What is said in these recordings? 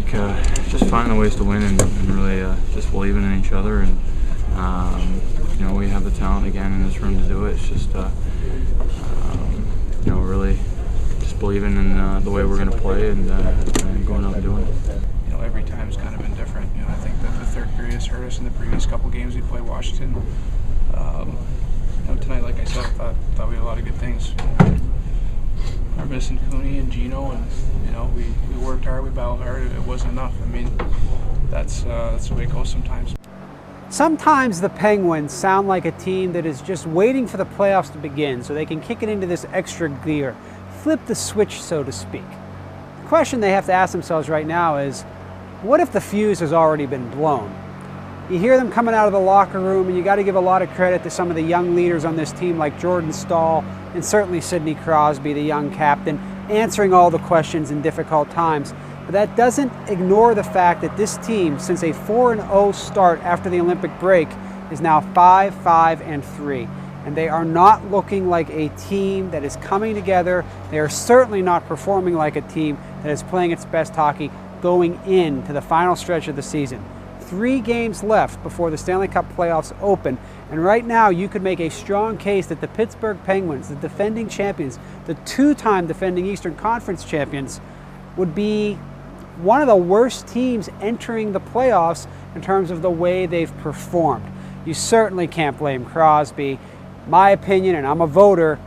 think just finding ways to win and really just believing in each other, and we have the talent again in this room to do it. It's just really just believing in the way we're going to play and going out and doing it. Every time's kind of been different. I think that the third period has hurt us in the previous couple games we played Washington. Tonight, like I said, I thought we had a lot of good things. We're missing Cooney and Gino, and we worked hard, we battled hard. It wasn't enough. I mean, that's the way it goes sometimes. Sometimes the Penguins sound like a team that is just waiting for the playoffs to begin so they can kick it into this extra gear, flip the switch, so to speak. The question they have to ask themselves right now is, what if the fuse has already been blown? You hear them coming out of the locker room, and you got to give a lot of credit to some of the young leaders on this team like Jordan Staal and certainly Sidney Crosby, the young captain, answering all the questions in difficult times. But that doesn't ignore the fact that this team, since a 4-0 start after the Olympic break, is now 5-5-3. And they are not looking like a team that is coming together. They are certainly not performing like a team that is playing its best hockey going into the final stretch of the season. 3 games left before the Stanley Cup playoffs open, and right now you could make a strong case that the Pittsburgh Penguins, the defending champions, the 2-time defending Eastern Conference champions, would be one of the worst teams entering the playoffs in terms of the way they've performed. You certainly can't blame Crosby. My opinion, and I'm a voter,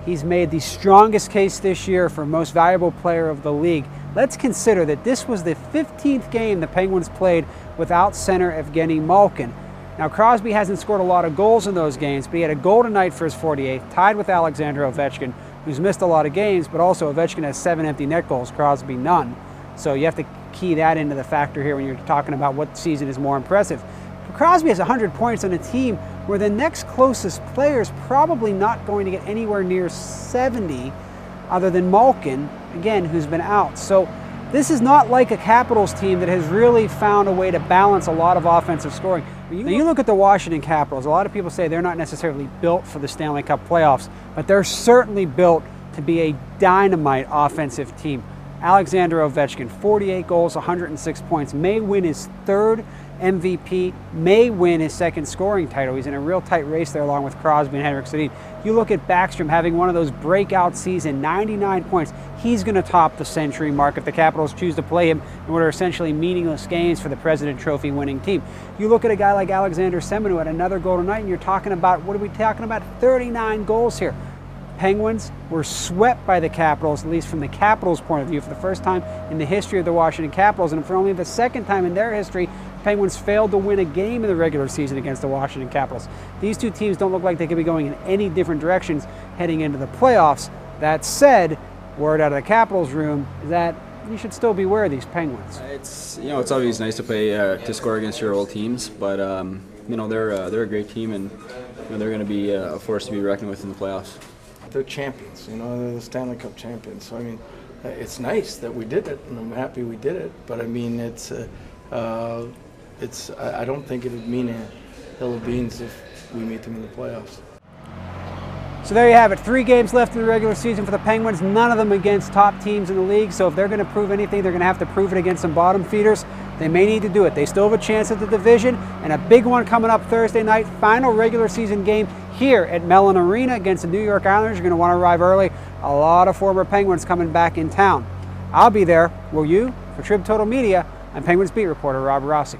he's made the strongest case this year for most valuable player of the league. Let's consider that this was the 15th game the Penguins played without center Evgeny Malkin. Now, Crosby hasn't scored a lot of goals in those games, but he had a goal tonight for his 48th, tied with Alexander Ovechkin, who's missed a lot of games, but also Ovechkin has 7 empty net goals, Crosby none. So you have to key that into the factor here when you're talking about what season is more impressive. But Crosby has 100 points on a team where the next closest player is probably not going to get anywhere near 70 other than Malkin, again, who's been out. So this is not like a Capitals team that has really found a way to balance a lot of offensive scoring. Now you look at the Washington Capitals, a lot of people say they're not necessarily built for the Stanley Cup playoffs, but they're certainly built to be a dynamite offensive team. Alexander Ovechkin, 48 goals, 106 points, may win his 3rd MVP, may win his 2nd scoring title. He's in a real tight race there along with Crosby and Henrik Sedin. You look at Backstrom having one of those breakout seasons, 99 points. He's going to top the century mark if the Capitals choose to play him in what are essentially meaningless games for the President Trophy winning team. You look at a guy like Alexander Semin who had another goal tonight, and you're talking about, what are we talking about, 39 goals here. Penguins were swept by the Capitals, at least from the Capitals' point of view, for the first time in the history of the Washington Capitals, and for only the 2nd time in their history, Penguins failed to win a game in the regular season against the Washington Capitals. These two teams don't look like they could be going in any different directions heading into the playoffs. That said, word out of the Capitals room is that you should still beware of these Penguins. It's always nice to play to score against your old teams, but they're a great team, and they're going to be a force to be reckoned with in the playoffs. They're champions, they're the Stanley Cup champions. So I mean, it's nice that we did it, and I'm happy we did it. But I mean, I don't think it would mean a hill of beans if we meet them in the playoffs. So there you have it. 3 games left in the regular season for the Penguins, none of them against top teams in the league. So if they're going to prove anything, they're going to have to prove it against some bottom feeders. They may need to do it. They still have a chance at the division, and a big one coming up Thursday night, final regular season game here at Mellon Arena against the New York Islanders. You're going to want to arrive early. A lot of former Penguins coming back in town. I'll be there. Will you? For Trib Total Media, I'm Penguins beat reporter Rob Rossi.